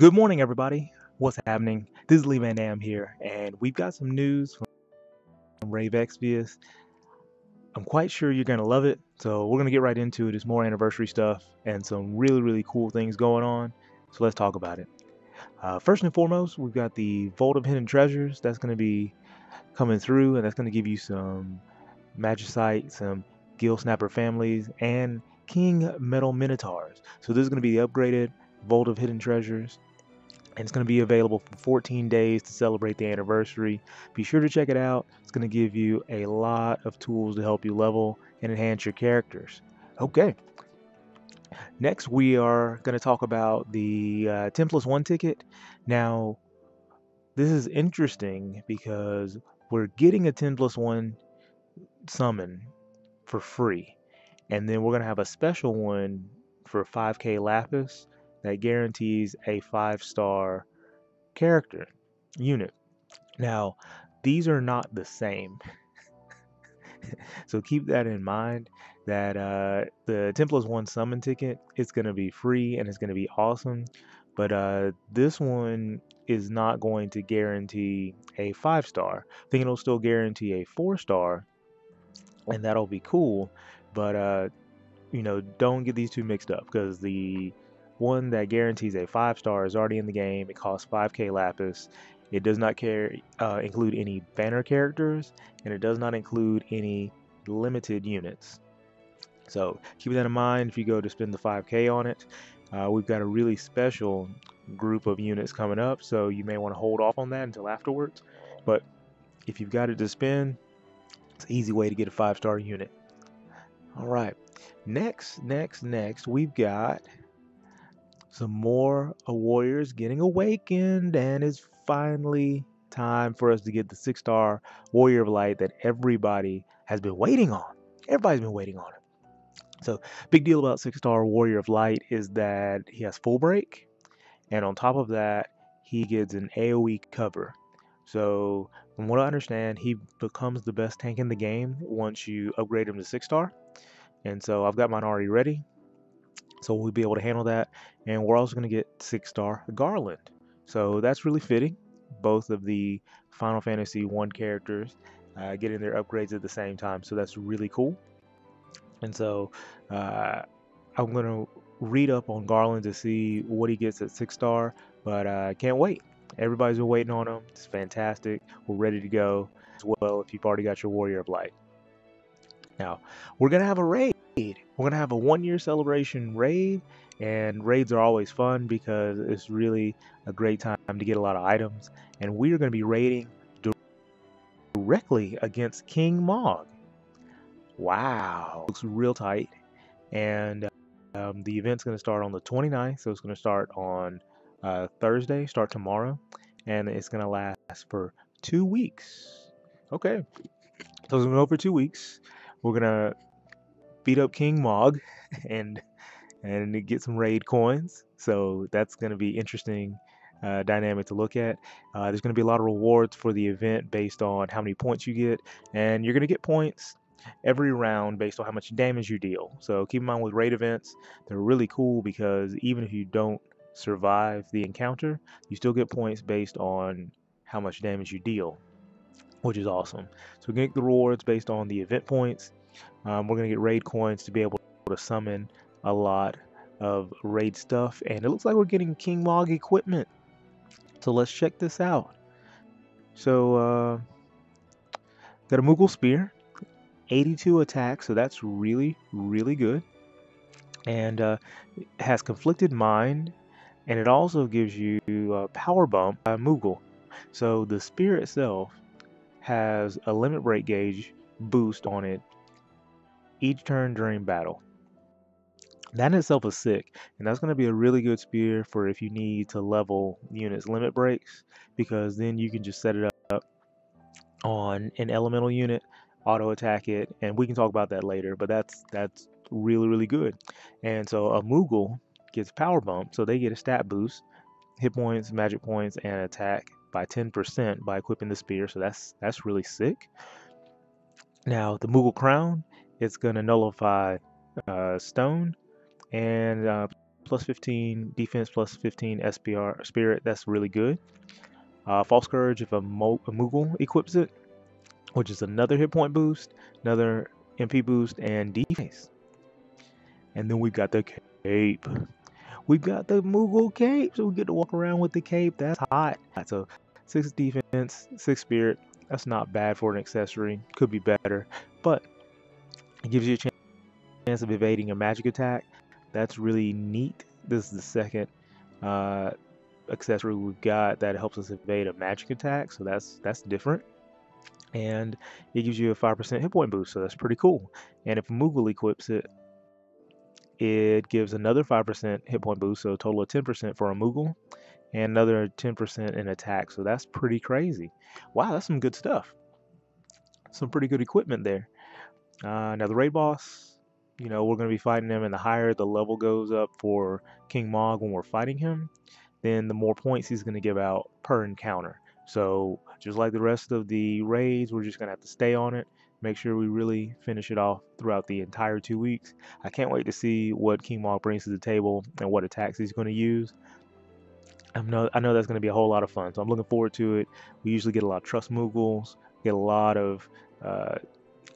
Good morning, everybody. What's happening? This is Lee Van Dam here, and we've got some news from Brave Exvius. I'm quite sure you're going to love it, so we're going to get right into it. It's more anniversary stuff and some really cool things going on, so let's talk about it. First and foremost, we've got the Vault of Hidden Treasures that's going to be coming through, and that's going to give you some Magicite, some Gill Snapper families, and King Metal Minotaurs. So this is going to be the upgraded Vault of Hidden Treasures, and it's going to be available for 14 days to celebrate the anniversary. Be sure to check it out. It's going to give you a lot of tools to help you level and enhance your characters. Okay, next we are going to talk about the 10+1 ticket. Now, this is interesting because we're getting a 10+1 summon for free, and then we're going to have a special one for 5k Lapis that guarantees a 5-star character unit. Now, these are not the same. So keep that in mind that the 10+1 summon ticket is going to be free and it's going to be awesome. But this one is not going to guarantee a 5-star. I think it'll still guarantee a 4-star, and that'll be cool. But don't get these two mixed up, because the one that guarantees a 5-star is already in the game. It costs 5k Lapis. It does not include any banner characters, and it does not include any limited units. So keep that in mind if you go to spend the 5k on it. We've got a really special group of units coming up, so you may want to hold off on that until afterwards. But if you've got it to spend, it's an easy way to get a 5-star unit. All right, next, we've got some more warriors getting awakened, and it's finally time for us to get the 6-star Warrior of Light that everybody has been waiting on. Everybody's been waiting on it. So, big deal about 6-star Warrior of Light is that he has full break, and on top of that, he gets an AoE cover. So, from what I understand, he becomes the best tank in the game once you upgrade him to 6-star. And so I've got mine already ready, so we'll be able to handle that. And we're also going to get 6-star Garland, so that's really fitting. Both of the Final Fantasy 1 characters getting their upgrades at the same time, so that's really cool. And so I'm going to read up on Garland to see what he gets at 6-star, but I can't wait. Everybody's been waiting on him. It's fantastic. We're ready to go as well if you've already got your Warrior of Light. Now, we're going to have a raid. We're going to have a 1-year celebration raid, and raids are always fun because it's really a great time to get a lot of items. And we are going to be raiding directly against King Mog. Wow, looks real tight. And the event's going to start on the 29th, so it's going to start on Thursday, start tomorrow, and it's going to last for 2 weeks. Okay, so it's going to go for 2 weeks. We're going to beat up King Mog and get some raid coins. So that's going to be interesting dynamic to look at. There's going to be a lot of rewards for the event based on how many points you get, and you're going to get points every round based on how much damage you deal. So keep in mind, with raid events, they're really cool because even if you don't survive the encounter, you still get points based on how much damage you deal, which is awesome. So we're going to get the rewards based on the event points. We're going to get raid coins to be able to summon a lot of raid stuff, and it looks like we're getting King Mog equipment. So let's check this out. So got a Moogle Spear, 82 attack, so that's really good. And it has Conflicted Mind, and it also gives you a power bump by Moogle. So the spear itself has a limit break gauge boost on it each turn during battle. That in itself is sick, and that's going to be a really good spear for if you need to level units limit breaks, because then you can just set it up on an elemental unit, auto attack it, and we can talk about that later, but that's really good. And so a Moogle gets power bump, so they get a stat boost, hit points, magic points, and attack by 10% by equipping the spear, so that's really sick. Now the Moogle Crown, it's going to nullify stone and plus 15, defense plus 15, SPR spirit. That's really good. False Courage if a Moogle equips it, which is another hit point boost, another MP boost, and defense. And then we've got the cape. We've got the Moogle cape, so we get to walk around with the cape. That's hot. So 6 defense, 6 spirit. That's not bad for an accessory. Could be better, but it gives you a chance of evading a magic attack. That's really neat. This is the second accessory we've got that helps us evade a magic attack, so that's different. And it gives you a 5% hit point boost, so that's pretty cool. And if Moogle equips it, it gives another 5% hit point boost, so a total of 10% for a Moogle, and another 10% in attack, so that's pretty crazy. Wow, that's some good stuff. Some pretty good equipment there. Now the raid boss, we're going to be fighting him, and the higher the level goes up for King Mog when we're fighting him, then the more points he's going to give out per encounter. So just like the rest of the raids, we're just going to have to stay on it, make sure we really finish it off throughout the entire 2 weeks. I can't wait to see what King Mog brings to the table and what attacks he's going to use. I know that's going to be a whole lot of fun, so I'm looking forward to it. We usually get a lot of Trust Moogles, get a lot of,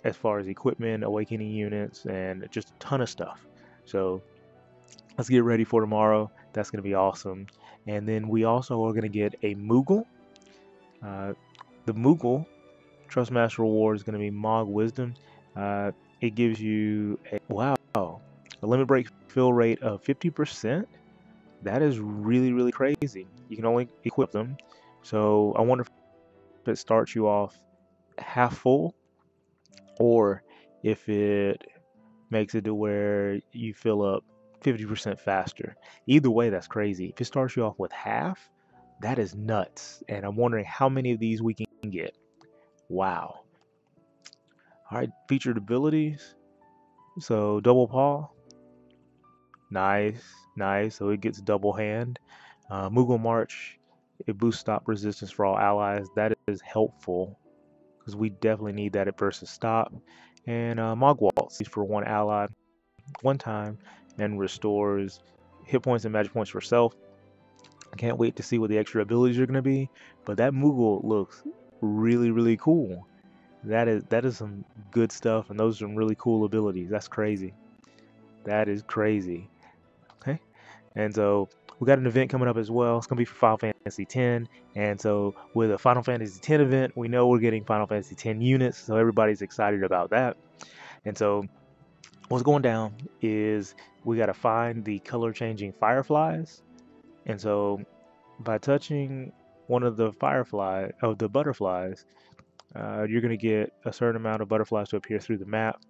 as far as equipment, awakening units, and just a ton of stuff. So let's get ready for tomorrow. That's going to be awesome. And then we also are going to get a Moogle. The Moogle Trust Master reward is going to be Mog Wisdom. It gives you a limit break fill rate of 50%. That is really, really crazy. You can only equip them. So I wonder if it starts you off half full, or if it makes it to where you fill up 50% faster. Either way, that's crazy. If it starts you off with half, that is nuts. And I'm wondering how many of these we can get. Wow. All right, featured abilities. So double paw. Nice, nice. So it gets double hand. Moogle March. It boosts stop resistance for all allies. That is helpful because we definitely need that at versus stop. And Mog Waltz for one ally, one time, and restores hit points and magic points for self. I can't wait to see what the extra abilities are going to be, but that Moogle looks really, really cool. That is some good stuff, and those are some really cool abilities. That's crazy. That is crazy. Okay, and so we got an event coming up as well. It's gonna be for Final Fantasy X, and so with a Final Fantasy X event, we know we're getting Final Fantasy X units, so everybody's excited about that. And so what's going down is we got to find the color changing fireflies, and so by touching one of the the butterflies, you're going to get a certain amount of butterflies to appear through the map.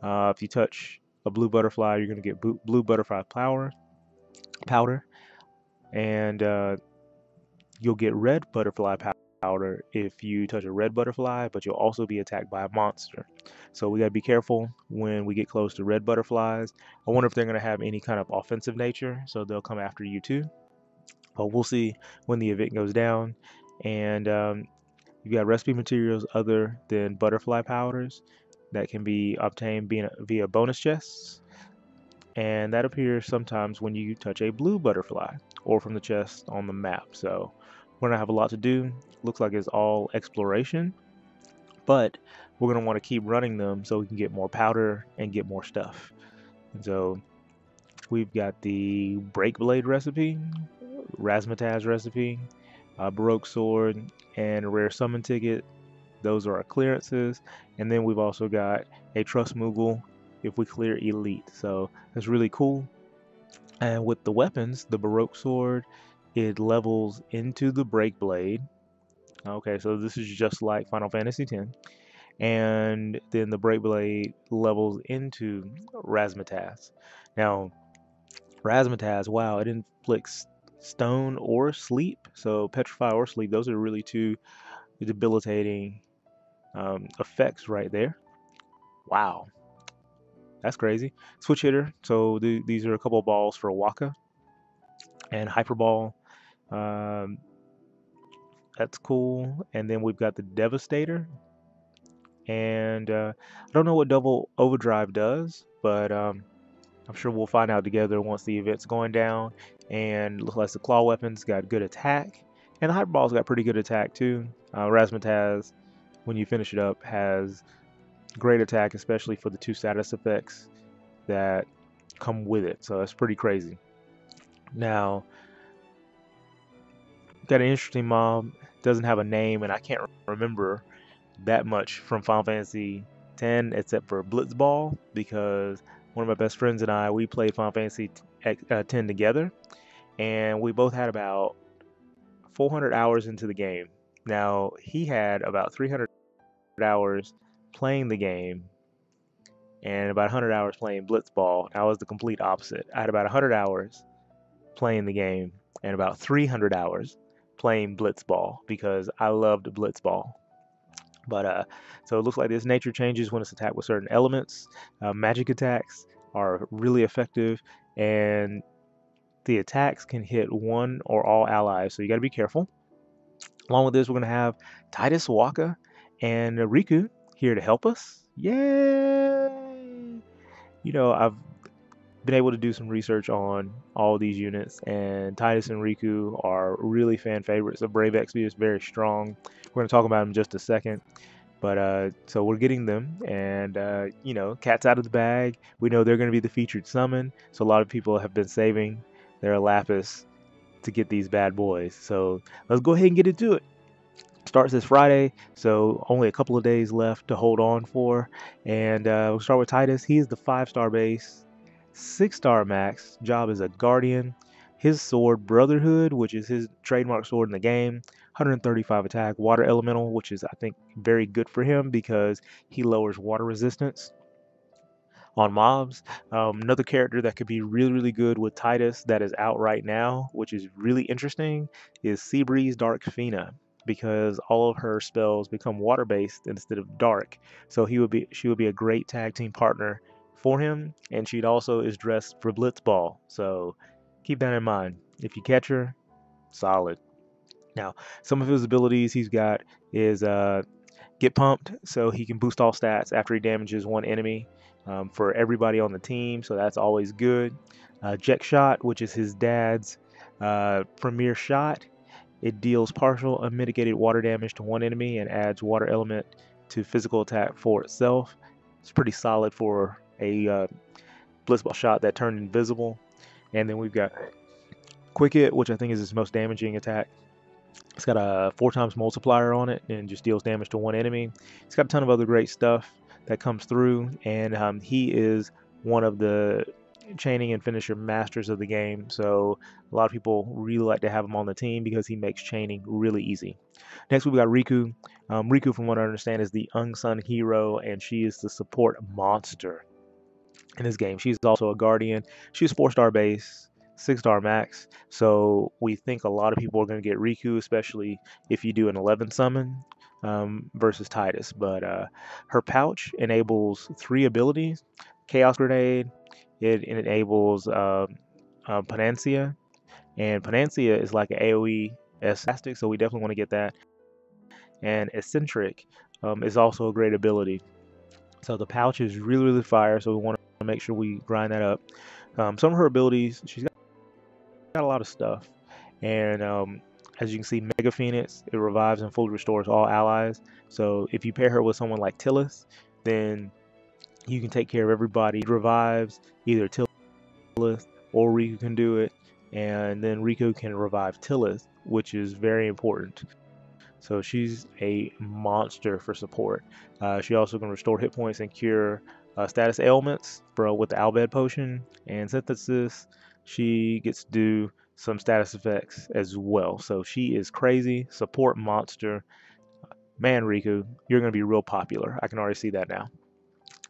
If you touch a blue butterfly, you're going to get blue butterfly powder, and you'll get red butterfly powder if you touch a red butterfly, but you'll also be attacked by a monster. So we gotta be careful when we get close to red butterflies. I wonder if they're gonna have any kind of offensive nature, so they'll come after you too. But we'll see when the event goes down. And you got recipe materials other than butterfly powders that can be obtained via bonus chests. And that appears sometimes when you touch a blue butterfly or from the chest on the map. So we're gonna have a lot to do. Looks like it's all exploration, but we're gonna want to keep running them so we can get more powder and get more stuff. And so we've got the Break Blade recipe, Razzmatazz recipe, Baroque Sword, and a rare summon ticket. Those are our clearances. And then we've also got a Trust Moogle if we clear Elite. So that's really cool. And with the weapons, the Baroque Sword, it levels into the Break Blade. Okay, so this is just like Final Fantasy X. And then the Break Blade levels into Razzmatazz. Now, Razzmatazz, wow, it inflicts stone or sleep. So petrify or sleep, those are really two debilitating effects right there. Wow, that's crazy. Switch hitter. So these are a couple of balls for Wakka and Hyperball. Um, that's cool. And then we've got the Devastator. And I don't know what double overdrive does, but I'm sure we'll find out together once the event's going down. And looks like the claw weapons got good attack, and the hyperball's got pretty good attack too. Razzmatazz, when you finish it up, has great attack, especially for the two status effects that come with it. So that's pretty crazy. Now, got an interesting mob. Doesn't have a name, and I can't remember that much from Final Fantasy X except for Blitzball, because one of my best friends and I, we played Final Fantasy X, 10 together, and we both had about 400 hours into the game. Now, he had about 300 hours playing the game and about 100 hours playing Blitzball. I was the complete opposite. I had about 100 hours playing the game and about 300 hours playing Blitzball because I loved Blitzball. But so it looks like this nature changes when it's attacked with certain elements. Magic attacks are really effective, and the attacks can hit one or all allies, so you got to be careful. Along with this, we're going to have Tidus, Wakka, and Rikku here to help us. Yay! I've been able to do some research on all these units, and Tidus and Rikku are really fan favorites. The Brave Exvius is very strong. We're going to talk about them in just a second. But so we're getting them, and cat's out of the bag. We know they're going to be the featured summon, so a lot of people have been saving their Lapis to get these bad boys. So let's go ahead and get into it. Starts this Friday, so only a couple of days left to hold on for. And we'll start with Tidus. He is the 5-star base, 6-star max. Job is a guardian. His sword, Brotherhood, which is his trademark sword in the game, 135 attack. Water elemental, which is, I think, very good for him because he lowers water resistance on mobs. Another character that could be really, really good with Tidus that is out right now, which is really interesting, is Seabreeze Dark Fina, because all of her spells become water based instead of dark. So she would be a great tag team partner for him, and she also is dressed for Blitzball. So keep that in mind. If you catch her, solid. Now, some of his abilities he's got is Get Pumped, so he can boost all stats after he damages one enemy for everybody on the team, so that's always good. Jet Shot, which is his dad's premier shot. It deals partial unmitigated water damage to one enemy and adds water element to physical attack for itself. It's pretty solid for a Blitzball shot that turned invisible. And then we've got Quick Hit, which I think is his most damaging attack. It's got a 4x multiplier on it and just deals damage to one enemy. It's got a ton of other great stuff that comes through, and he is one of the chaining and finisher masters of the game. So a lot of people really like to have him on the team because he makes chaining really easy. Next, we've got Rikku. Rikku, from what I understand, is the unsung hero, and she is the support monster in this game. She's also a guardian. She's 4-star base, 6-star max. So we think a lot of people are going to get Rikku, especially if you do an 11 summon versus Tidus. But her pouch enables 3 abilities: Chaos Grenade. It enables Panacea, and Panacea is like an AoE elastic, so we definitely want to get that. And Eccentric is also a great ability. So the pouch is really, really fire, so we want to make sure we grind that up. Some of her abilities, she's got a lot of stuff. And as you can see, Mega Phoenix, it revives and fully restores all allies. So if you pair her with someone like Tidus, then you can take care of everybody. It revives either Tidus or Rikku can do it. And then Rikku can revive Tidus, which is very important. So she's a monster for support. She also can restore hit points and cure status ailments with the Albed potion. And Synthesis, she gets to do some status effects as well. So she is crazy. Support monster. Man, Rikku, you're going to be real popular. I can already see that now.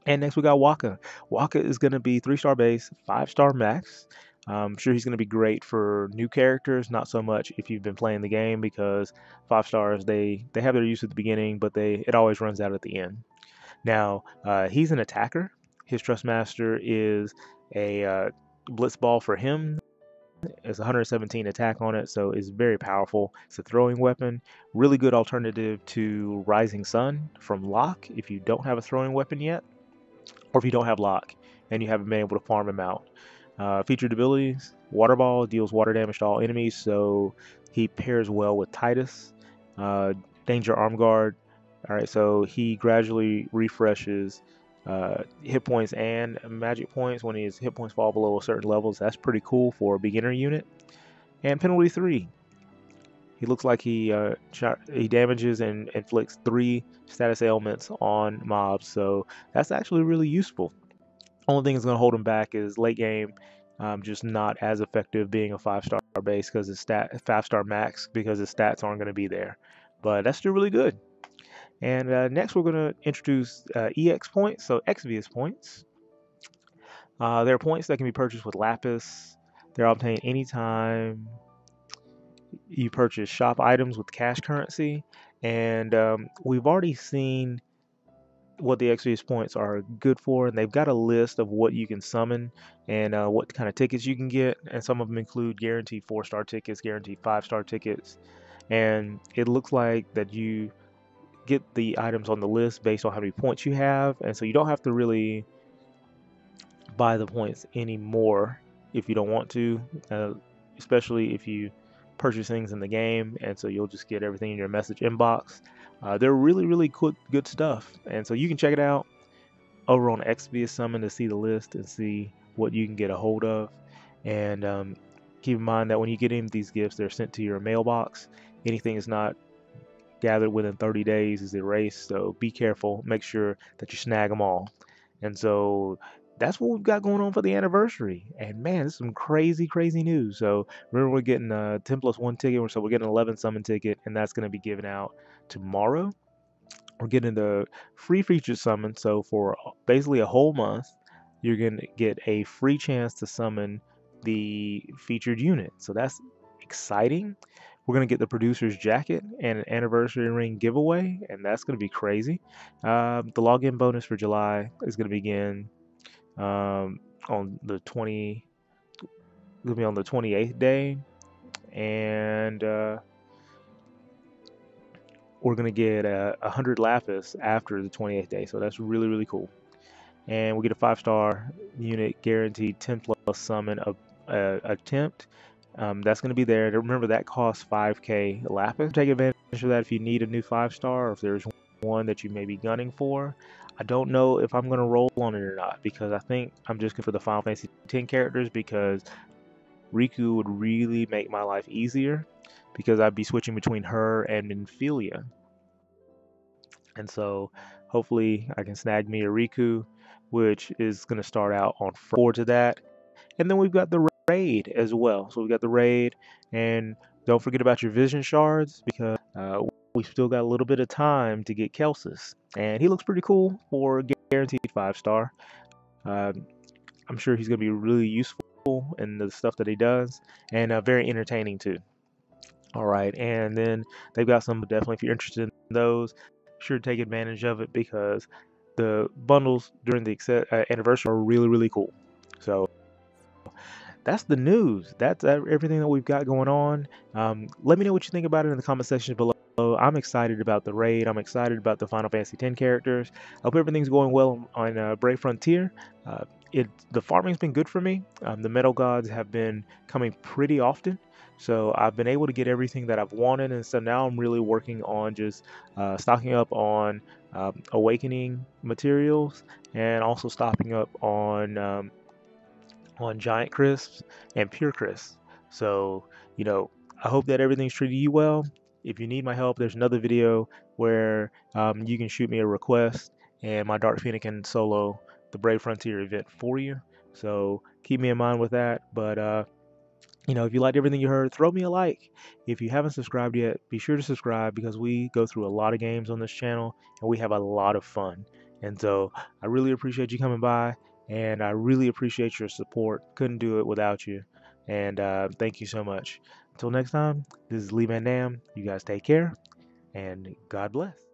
And next we got Wakka. Wakka is going to be 3-star base, 5-star max. I'm sure he's going to be great for new characters, not so much if you've been playing the game, because 5 stars, they have their use at the beginning, but it always runs out at the end. Now, he's an attacker. His Trustmaster is a Blitzball for him. It's 117 attack on it, so it's very powerful. It's a throwing weapon. Really good alternative to Rising Sun from Locke if you don't have a throwing weapon yet, or if you don't have Locke and you haven't been able to farm him out. Featured abilities: Water Ball deals water damage to all enemies, so he pairs well with Tidus. Uh, Danger Arm Guard. All right, so he gradually refreshes hit points and magic points when his hit points fall below a certain level. So that's pretty cool for a beginner unit. And penalty 3. He looks like he damages and inflicts 3 status ailments on mobs, so that's actually really useful. Only thing that's going to hold him back is late game, just not as effective being a 5-star base because his 5-star max because his stats aren't going to be there. But that's still really good. And next we're going to introduce EX points, so Exvius points. They're points that can be purchased with Lapis. They're obtained anytime you purchase shop items with cash currency. And we've already seen what the Exvius points are good for, and they've got a list of what you can summon and what kind of tickets you can get. And some of them include guaranteed 4-star tickets, guaranteed 5-star tickets. And it looks like that you get the items on the list based on how many points you have, and so you don't have to really buy the points anymore if you don't want to, especially if you purchase things in the game, and so you'll just get everything in your message inbox. They're really good stuff, and so you can check it out over on Exvius Summon to see the list and see what you can get a hold of. And keep in mind that when you get any of these gifts, they're sent to your mailbox. Anything that's not gathered within 30 days is erased, so be careful. Make sure that you snag them all. And so that's what we've got going on for the anniversary. And man, this is some crazy news. So remember, we're getting a 10+1 ticket, so we're getting an 11 summon ticket, and that's going to be given out tomorrow. We're getting the free featured summon, so for basically a whole month, you're going to get a free chance to summon the featured unit. So that's exciting. We're going to get the producer's jacket and an anniversary ring giveaway, and that's going to be crazy. The login bonus for July is going to begin on the 28th day, and we're going to get 100 lapis after the 28th day, so that's really cool. And we get a 5-star unit guaranteed 10+ summon attempt. That's going to be there. Remember, that costs 5k lapis. Take advantage of that if you need a new 5-star, or if there's one that you may be gunning for. I don't know if I'm going to roll on it or not, because I think I'm just going for the Final Fantasy X characters, because Rikku would really make my life easier, because I'd be switching between her and Ophelia. And so hopefully I can snag me a Rikku, which is going to start out on forward to that. And then we've got the raid as well. So we got the raid, and don't forget about your vision shards, because we still got a little bit of time to get Kelsis. And he looks pretty cool for guaranteed 5-star. I'm sure he's going to be really useful in the stuff that he does, and very entertaining too. All right, and then they've got some, definitely if you're interested in those, sure to take advantage of it, because the bundles during the anniversary are really cool. So that's the news. That's everything that we've got going on. Let me know what you think about it in the comment section below. I'm excited about the raid. I'm excited about the Final Fantasy X characters. I hope everything's going well on Brave Frontier. The farming's been good for me. The metal gods have been coming pretty often, so I've been able to get everything that I've wanted, and so now I'm really working on just stocking up on awakening materials, and also stocking up on giant crisps and pure crisps. So, I hope that everything's treated you well. If you need my help, there's another video where you can shoot me a request, and my Dark Phoenix can solo the Brave Frontier event for you. So keep me in mind with that. But if you liked everything you heard, throw me a like. If you haven't subscribed yet, be sure to subscribe, because we go through a lot of games on this channel, and we have a lot of fun. And so I really appreciate you coming by, and I really appreciate your support. Couldn't do it without you. And thank you so much. Until next time, this is Lee Van Dam. You guys take care, and God bless.